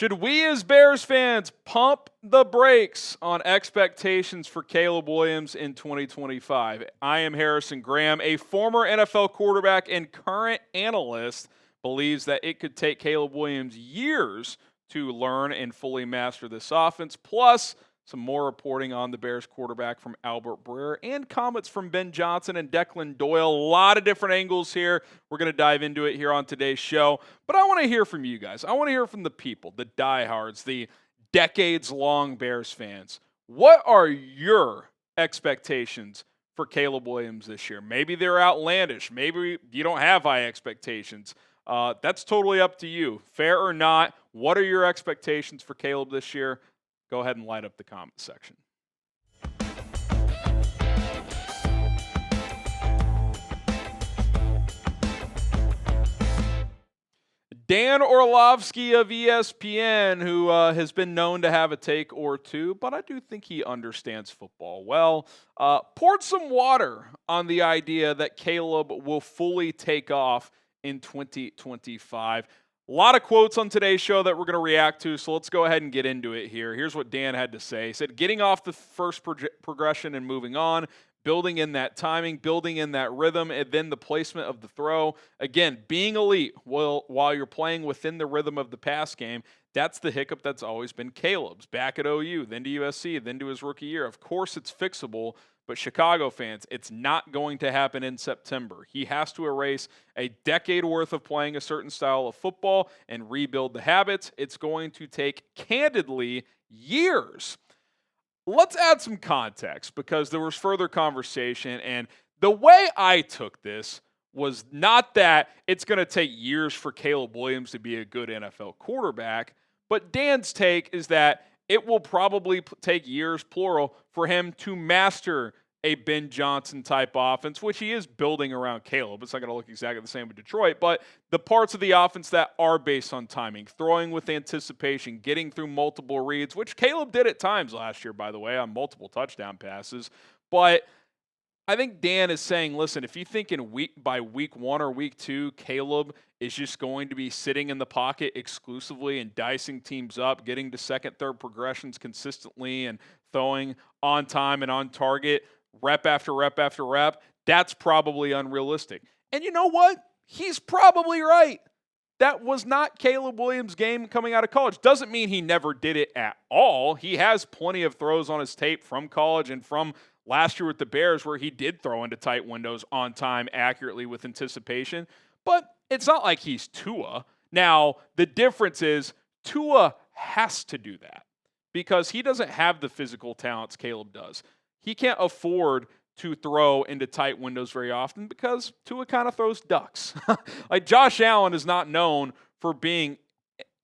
Should we as Bears fans pump the brakes on expectations for Caleb Williams in 2025? I am Harrison Graham, a former NFL quarterback and current analyst, believes that it could take Caleb Williams years to learn and fully master this offense, plus some more reporting on the Bears quarterback from Albert Breer and comments from Ben Johnson and Declan Doyle. A lot of different angles here. We're going to dive into it here on today's show. But I want to hear from you guys. I want to hear from the people, the diehards, the decades-long Bears fans. What are your expectations for Caleb Williams this year? Maybe they're outlandish. Maybe you don't have high expectations. That's totally up to you. Fair or not, what are your expectations for Caleb this year? Go ahead and light up the comment section. Dan Orlovsky of ESPN, who has been known to have a take or two, but I do think he understands football well, poured some water on the idea that Caleb will fully take off in 2025. A lot of quotes on today's show that we're going to react to, so let's go ahead and get into it here. Here's what Dan had to say. He said, getting off the first progression and moving on, building in that timing, building in that rhythm, and then the placement of the throw. Again, being elite while you're playing within the rhythm of the pass game, that's the hiccup that's always been Caleb's. Back at OU, then to USC, then to his rookie year. Of course, it's fixable. But Chicago fans, it's not going to happen in September. He has to erase a decade worth of playing a certain style of football and rebuild the habits. It's going to take, candidly, years. Let's add some context because there was further conversation, and the way I took this was not that it's going to take years for Caleb Williams to be a good NFL quarterback, but Dan's take is that it will probably take years, plural, for him to master a Ben Johnson type offense, which he is building around Caleb. It's not going to look exactly the same with Detroit, but the parts of the offense that are based on timing, throwing with anticipation, getting through multiple reads, which Caleb did at times last year, by the way, on multiple touchdown passes. But I think Dan is saying, listen, if you think by week 1 or week 2, Caleb is just going to be sitting in the pocket exclusively and dicing teams up, getting to second, third progressions consistently and throwing on time and on target, rep after rep after rep, that's probably unrealistic. And you know what? He's probably right. That was not Caleb Williams' game coming out of college. Doesn't mean he never did it at all. He has plenty of throws on his tape from college and from last year with the Bears where he did throw into tight windows on time, accurately with anticipation. But it's not like he's Tua. Now, the difference is Tua has to do that because he doesn't have the physical talents Caleb does. He can't afford to throw into tight windows very often because Tua kind of throws ducks. Like Josh Allen is not known for being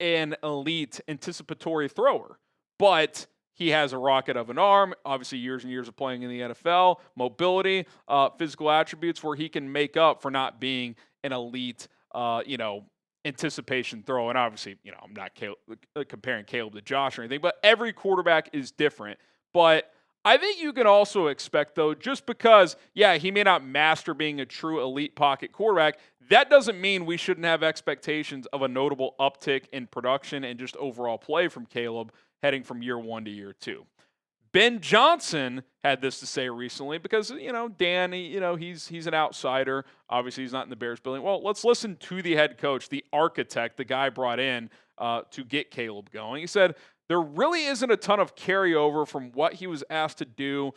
an elite anticipatory thrower, but he has a rocket of an arm, obviously years and years of playing in the NFL, mobility, physical attributes where he can make up for not being an elite, anticipation throw. And obviously, I'm not comparing Caleb to Josh or anything, but every quarterback is different. But I think you can also expect, though, just because, he may not master being a true elite pocket quarterback, that doesn't mean we shouldn't have expectations of a notable uptick in production and just overall play from Caleb heading from year 1 to year 2. Ben Johnson had this to say recently because, Dan, he's an outsider. Obviously, he's not in the Bears building. Well, let's listen to the head coach, the architect, the guy brought in to get Caleb going. He said, there really isn't a ton of carryover from what he was asked to do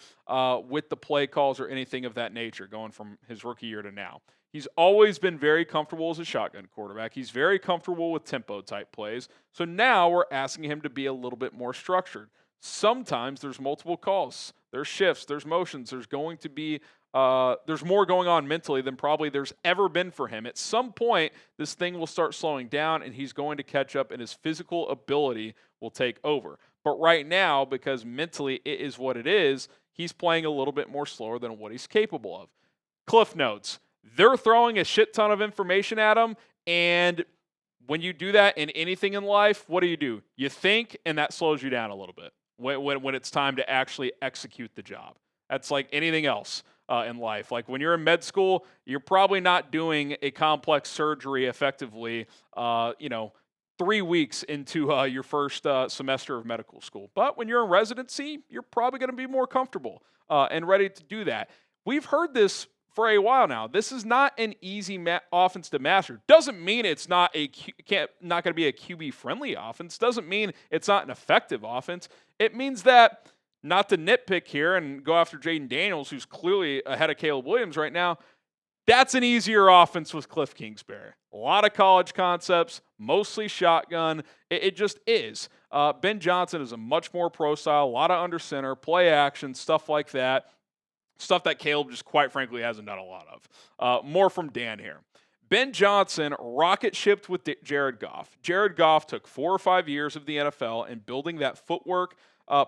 with the play calls or anything of that nature going from his rookie year to now. He's always been very comfortable as a shotgun quarterback. He's very comfortable with tempo-type plays. So now we're asking him to be a little bit more structured. Sometimes there's multiple calls. There's shifts. There's motions. There's going to be there's more going on mentally than probably there's ever been for him. At some point, this thing will start slowing down, and he's going to catch up, and his physical ability will take over. But right now, because mentally it is what it is, he's playing a little bit more slower than what he's capable of. Cliff notes. They're throwing a shit ton of information at him, and when you do that in anything in life, what do? You think, and that slows you down a little bit when it's time to actually execute the job. That's like anything else in life. Like when you're in med school, you're probably not doing a complex surgery effectively, 3 weeks into your first semester of medical school. But when you're in residency, you're probably going to be more comfortable and ready to do that. We've heard this for a while now. This is not an easy offense to master. Doesn't mean it's not not going to be a QB friendly offense. Doesn't mean it's not an effective offense. It means that, not to nitpick here and go after Jaden Daniels, who's clearly ahead of Caleb Williams right now, that's an easier offense with Cliff Kingsbury. A lot of college concepts, mostly shotgun. It just is. Ben Johnson is a much more pro style, a lot of under center, play action, stuff like that. Stuff that Caleb just quite frankly hasn't done a lot of. More from Dan here. Ben Johnson rocket shipped with Jared Goff. Jared Goff took 4 or 5 years of the NFL and building that footwork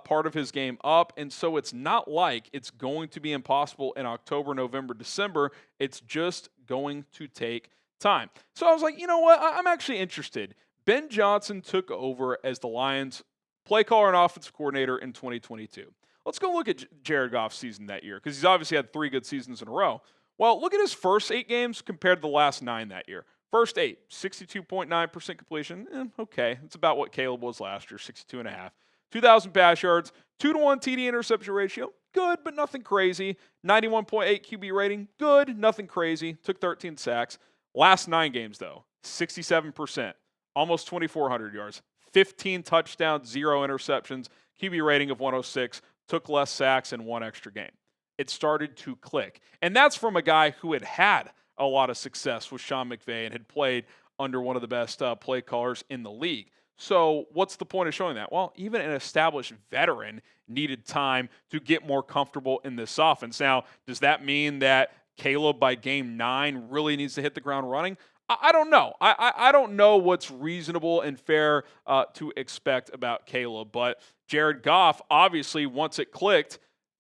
part of his game up, and so it's not like it's going to be impossible in October, November, December. It's just going to take time. So I was like, you know what? I'm actually interested. Ben Johnson took over as the Lions play caller and offensive coordinator in 2022. Let's go look at Jared Goff's season that year, because he's obviously had 3 good seasons in a row. Well, look at his first 8 games compared to the last 9 that year. First 8, 62.9% completion. Okay, it's about what Caleb was last year, 62.5. 2,000 pass yards, 2-to-1 TD interception ratio, good, but nothing crazy. 91.8 QB rating, good, nothing crazy. Took 13 sacks. Last 9 games, though, 67%, almost 2,400 yards, 15 touchdowns, 0 interceptions, QB rating of 106, took less sacks and 1 extra game. It started to click. And that's from a guy who had a lot of success with Sean McVay and had played under one of the best play callers in the league. So what's the point of showing that? Well, even an established veteran needed time to get more comfortable in this offense. Now, does that mean that Caleb by game 9 really needs to hit the ground running? I don't know. I don't know what's reasonable and fair to expect about Caleb. But Jared Goff, obviously, once it clicked,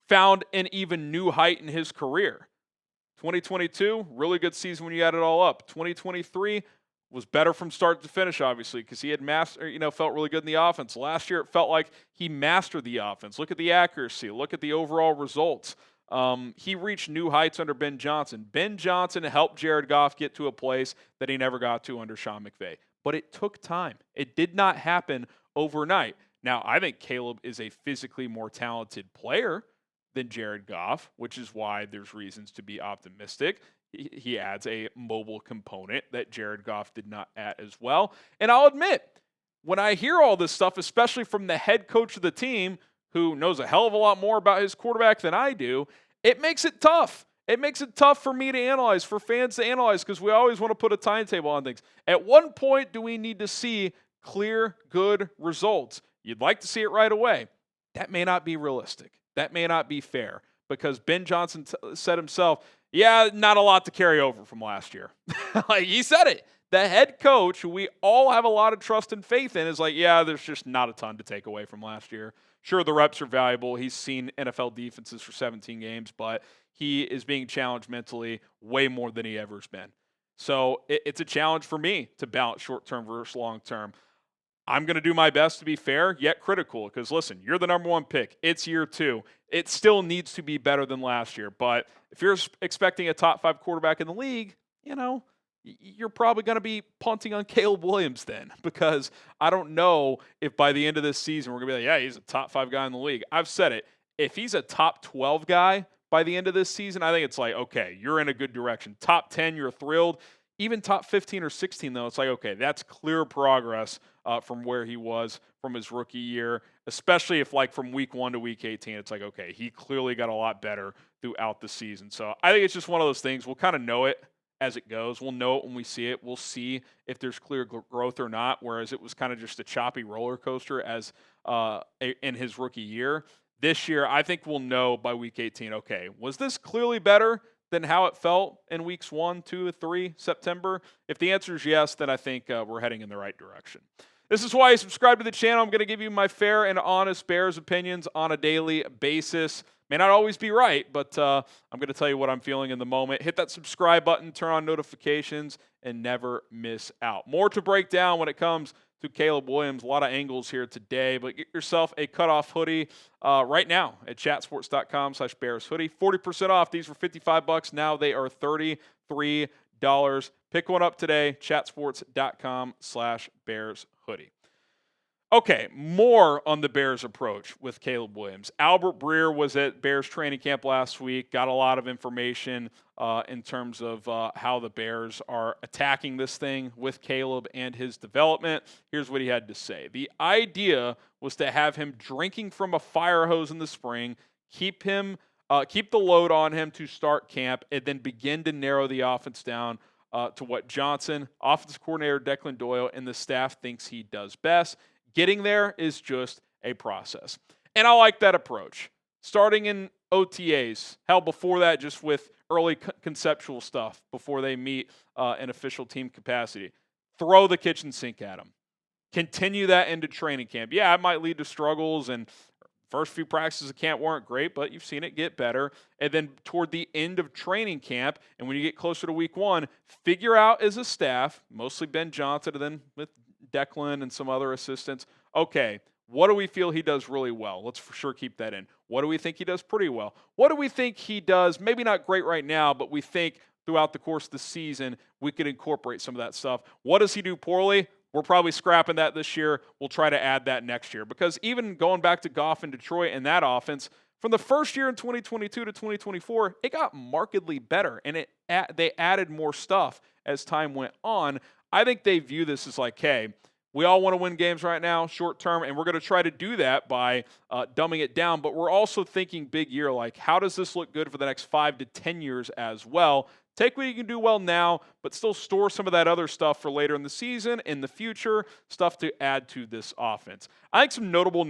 found an even new height in his career. 2022, really good season when you add it all up. 2023 was better from start to finish, obviously, because he had felt really good in the offense. Last year, it felt like he mastered the offense. Look at the accuracy. Look at the overall results. He reached new heights under Ben Johnson. Ben Johnson helped Jared Goff get to a place that he never got to under Sean McVay. But it took time. It did not happen overnight. Now, I think Caleb is a physically more talented player than Jared Goff, which is why there's reasons to be optimistic. He adds a mobile component that Jared Goff did not add as well. And I'll admit, when I hear all this stuff, especially from the head coach of the team, who knows a hell of a lot more about his quarterback than I do, it makes it tough. It makes it tough for me to analyze, for fans to analyze, because we always want to put a timetable on things. At what point do we need to see clear, good results? You'd like to see it right away. That may not be realistic. That may not be fair, because Ben Johnson said himself, yeah, not a lot to carry over from last year. Like, he said it. The head coach, who we all have a lot of trust and faith in, is like, yeah, there's just not a ton to take away from last year. Sure, the reps are valuable. He's seen NFL defenses for 17 games, but he is being challenged mentally way more than he ever has been. So it's a challenge for me to balance short-term versus long-term. I'm going to do my best to be fair, yet critical, because, listen, you're the number 1 pick. It's year 2. It still needs to be better than last year. But if you're expecting a top 5 quarterback in the league, you're probably going to be punting on Caleb Williams then, because I don't know if by the end of this season we're going to be like, yeah, he's a top 5 guy in the league. I've said it. If he's a top 12 guy by the end of this season, I think it's like, okay, you're in a good direction. Top 10, you're thrilled. Even top 15 or 16, though, it's like, okay, that's clear progress from where he was from his rookie year, especially if, like, from week 1 to week 18, it's like, okay, he clearly got a lot better throughout the season. So I think it's just one of those things. We'll kind of know it as it goes. We'll know it when we see it. We'll see if there's clear growth or not, whereas it was kind of just a choppy roller coaster as in his rookie year. This year, I think we'll know by week 18, okay, was this clearly better than how it felt in weeks 1, 2, 3, September? If the answer is yes, then I think we're heading in the right direction. This is why you subscribe to the channel. I'm going to give you my fair and honest Bears opinions on a daily basis. May not always be right, but I'm going to tell you what I'm feeling in the moment. Hit that subscribe button, turn on notifications, and never miss out. More to break down when it comes to Caleb Williams. A lot of angles here today, but get yourself a cutoff hoodie right now at chatsports.com/Bears hoodie. 40% off. These were $55. Now they are $33. Pick one up today, chatsports.com/Bears hoodie. Okay, more on the Bears approach with Caleb Williams. Albert Breer was at Bears training camp last week, got a lot of information in terms of how the Bears are attacking this thing with Caleb and his development. Here's what he had to say. The idea was to have him drinking from a fire hose in the spring, keep the load on him to start camp, and then begin to narrow the offense down to what Johnson, offensive coordinator Declan Doyle, and the staff thinks he does best. Getting there is just a process. And I like that approach. Starting in OTAs, hell, before that, just with early conceptual stuff before they meet in official team capacity. Throw the kitchen sink at them. Continue that into training camp. Yeah, it might lead to struggles, and first few practices of camp weren't great, but you've seen it get better. And then toward the end of training camp, and when you get closer to week one, figure out as a staff, mostly Ben Johnson, and then with Declan and some other assistants, okay, what do we feel he does really well? Let's for sure keep that in. What do we think he does pretty well? What do we think he does, maybe not great right now, but we think throughout the course of the season we could incorporate some of that stuff? What does he do poorly? We're probably scrapping that this year. We'll try to add that next year. Because even going back to Goff and Detroit and that offense, from the first year in 2022 to 2024, it got markedly better, and they added more stuff as time went on. I think they view this as like, hey, we all want to win games right now, short term, and we're going to try to do that by dumbing it down. But we're also thinking big year, like how does this look good for the next 5 to 10 years as well? Take what you can do well now, but still store some of that other stuff for later in the season, in the future, stuff to add to this offense. I think some notable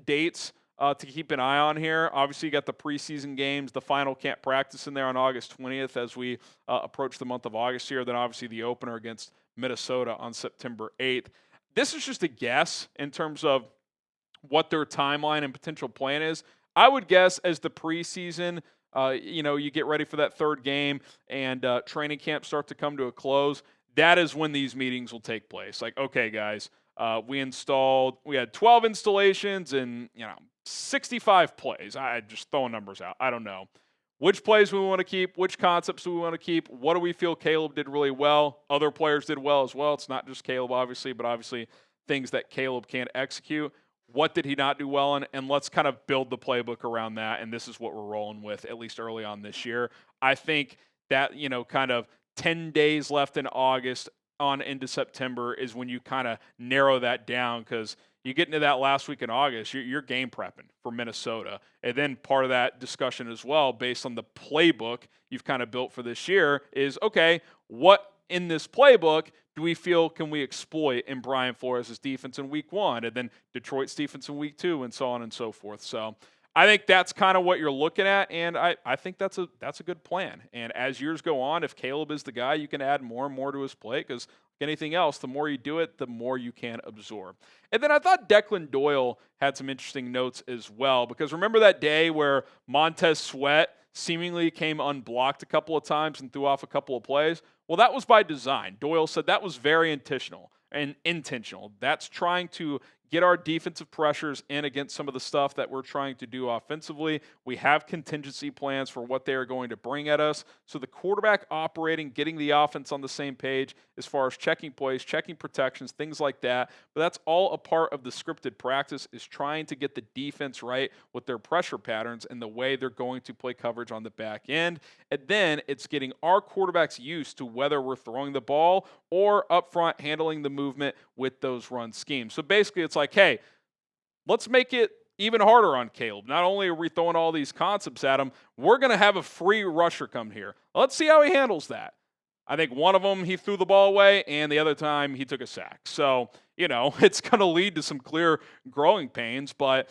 dates to keep an eye on here. Obviously, you got the preseason games, the final camp practice in there on August 20th as we approach the month of August here. Then obviously the opener against Minnesota on September 8th. This is just a guess in terms of what their timeline and potential plan is. I would guess as the preseason, you get ready for that third game and training camp start to come to a close, that is when these meetings will take place. Like, okay, guys, we had 12 installations and 65 plays. I just throwing numbers out. I don't know. Which plays we want to keep, which concepts do we want to keep, what do we feel Caleb did really well, other players did well as well. It's not just Caleb, obviously, but obviously things that Caleb can't execute. What did he not do well in? And let's kind of build the playbook around that, and this is what we're rolling with, at least early on this year. I think that, kind of 10 days left in August on into September is when you kind of narrow that down, because you get into that last week in August, you're game prepping for Minnesota. And then part of that discussion as well, based on the playbook you've kind of built for this year, is, okay, what in this playbook do we feel can we exploit in Brian Flores' defense in week one, and then Detroit's defense in week two, and so on and so forth. So I think that's kind of what you're looking at, and I think that's a good plan. And as years go on, if Caleb is the guy, you can add more and more to his play, because anything else, the more you do it, the more you can absorb. And then I thought Declan Doyle had some interesting notes as well, because remember that day where Montez Sweat seemingly came unblocked a couple of times and threw off a couple of plays? Well, that was by design. Doyle said that was very intentional. That's trying to get our defensive pressures in against some of the stuff that we're trying to do offensively. We have contingency plans for what they are going to bring at us. So the quarterback operating, getting the offense on the same page as far as checking plays, checking protections, things like that. But that's all a part of the scripted practice, is trying to get the defense right with their pressure patterns and the way they're going to play coverage on the back end. And then it's getting our quarterbacks used to whether we're throwing the ball or up front handling the movement with those run schemes. So basically it's like, hey, let's make it even harder on Caleb. Not only are we throwing all these concepts at him, we're going to have a free rusher come here. Let's see how he handles that. I think one of them he threw the ball away, and the other time he took a sack. So, it's going to lead to some clear growing pains, but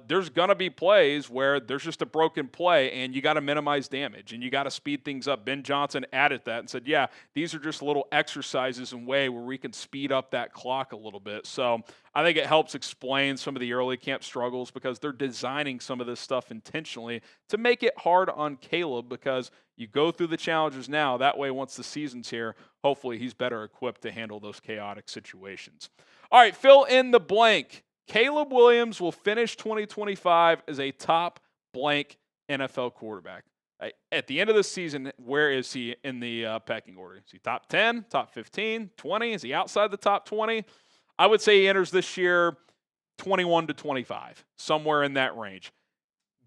there's going to be plays where there's just a broken play, and you got to minimize damage, and you got to speed things up. Ben Johnson added that and said, yeah, these are just little exercises and way where we can speed up that clock a little bit. So I think it helps explain some of the early camp struggles, because they're designing some of this stuff intentionally to make it hard on Caleb, because you go through the challenges now. That way, once the season's here, hopefully he's better equipped to handle those chaotic situations. All right, fill in the blank. Caleb Williams will finish 2025 as a top blank NFL quarterback. At the end of the season, where is he in the pecking order? Is he top 10, top 15, 20? Is he outside the top 20? I would say he enters this year 21 to 25, somewhere in that range.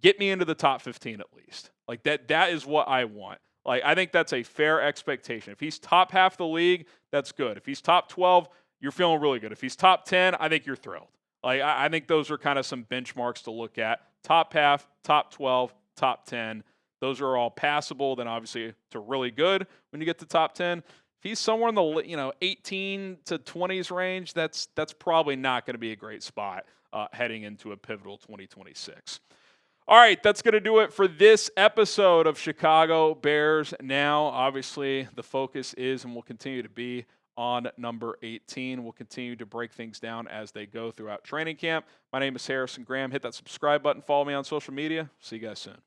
Get me into the top 15 at least. Like that is what I want. Like, I think that's a fair expectation. If he's top half the league, that's good. If he's top 12, you're feeling really good. If he's top 10, I think you're thrilled. Like, I think those are kind of some benchmarks to look at. Top half, top 12, top 10. Those are all passable. Then obviously to really good when you get to top 10. If he's somewhere in the 18 to 20s range, that's probably not going to be a great spot heading into a pivotal 2026. All right, that's going to do it for this episode of Chicago Bears Now. Obviously, the focus is and will continue to be on number 18. We'll continue to break things down as they go throughout training camp. My name is Harrison Graham. Hit that subscribe button. Follow me on social media. See you guys soon.